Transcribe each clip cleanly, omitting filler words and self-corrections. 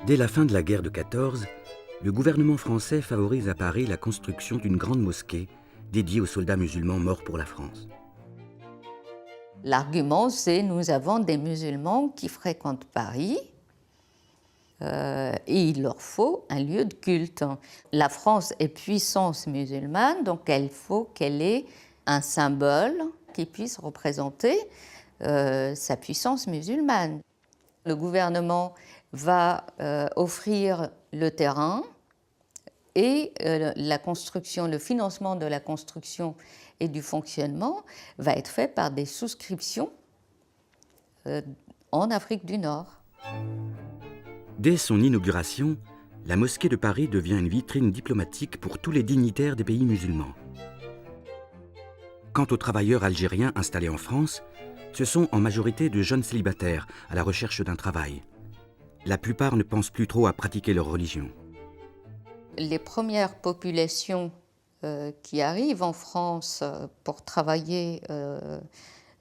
Dès la fin de la guerre de 14, le gouvernement français favorise à Paris la construction d'une grande mosquée dédiée aux soldats musulmans morts pour la France. L'argument, c'est nous avons des musulmans qui fréquentent Paris et il leur faut un lieu de culte. La France est puissance musulmane, donc il faut qu'elle ait un symbole qui puisse représenter sa puissance musulmane. Le gouvernement va offrir le terrain et la construction, le financement de la construction et du fonctionnement va être fait par des souscriptions en Afrique du Nord. Dès son inauguration, la mosquée de Paris devient une vitrine diplomatique pour tous les dignitaires des pays musulmans. Quant aux travailleurs algériens installés en France, ce sont en majorité de jeunes célibataires à la recherche d'un travail. La plupart ne pensent plus trop à pratiquer leur religion. Les premières populations qui arrivent en France pour travailler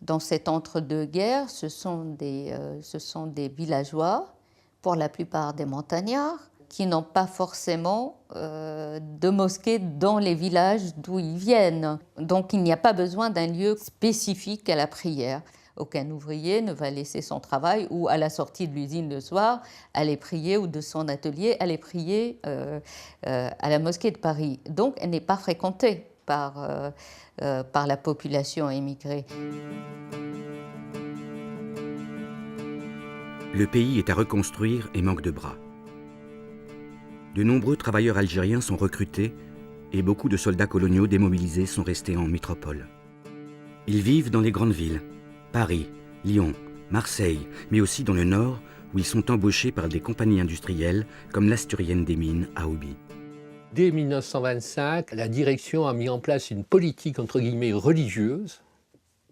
dans cet entre-deux-guerres, ce sont des villageois, pour la plupart des montagnards, qui n'ont pas forcément de mosquée dans les villages d'où ils viennent. Donc il n'y a pas besoin d'un lieu spécifique à la prière. Aucun ouvrier ne va laisser son travail ou à la sortie de l'usine le soir aller prier ou de son atelier aller prier à la mosquée de Paris. Donc elle n'est pas fréquentée par la population émigrée. Le pays est à reconstruire et manque de bras. De nombreux travailleurs algériens sont recrutés et beaucoup de soldats coloniaux démobilisés sont restés en métropole. Ils vivent dans les grandes villes, Paris, Lyon, Marseille, mais aussi dans le nord où ils sont embauchés par des compagnies industrielles comme l'Asturienne des Mines à Auby. Dès 1925, la direction a mis en place une politique entre guillemets religieuse.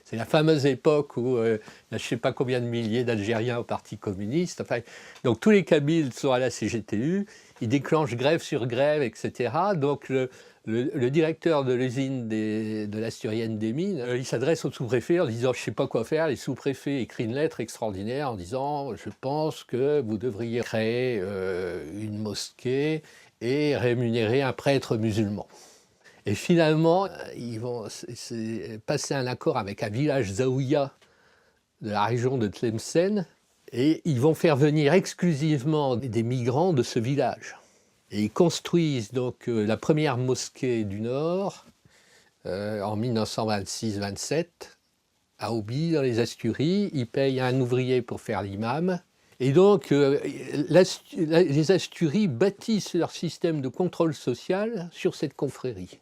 C'est la fameuse époque où il y a je ne sais pas combien de milliers d'Algériens au Parti communiste. Enfin, donc tous les Kabyles sont à la CGTU, ils déclenchent grève sur grève, etc. Donc le directeur de l'usine de l'Asturienne des Mines, il s'adresse au sous-préfet en disant « je ne sais pas quoi faire ». Les sous-préfets écrit une lettre extraordinaire en disant « je pense que vous devriez créer une mosquée et rémunérer un prêtre musulman ». Et finalement, ils vont passer un accord avec un village zaouïa de la région de Tlemcen et ils vont faire venir exclusivement des migrants de ce village. Et ils construisent donc la première mosquée du Nord en 1926-27 à Auby, dans les Asturies. Ils payent un ouvrier pour faire l'imam. Et donc, les Asturies bâtissent leur système de contrôle social sur cette confrérie.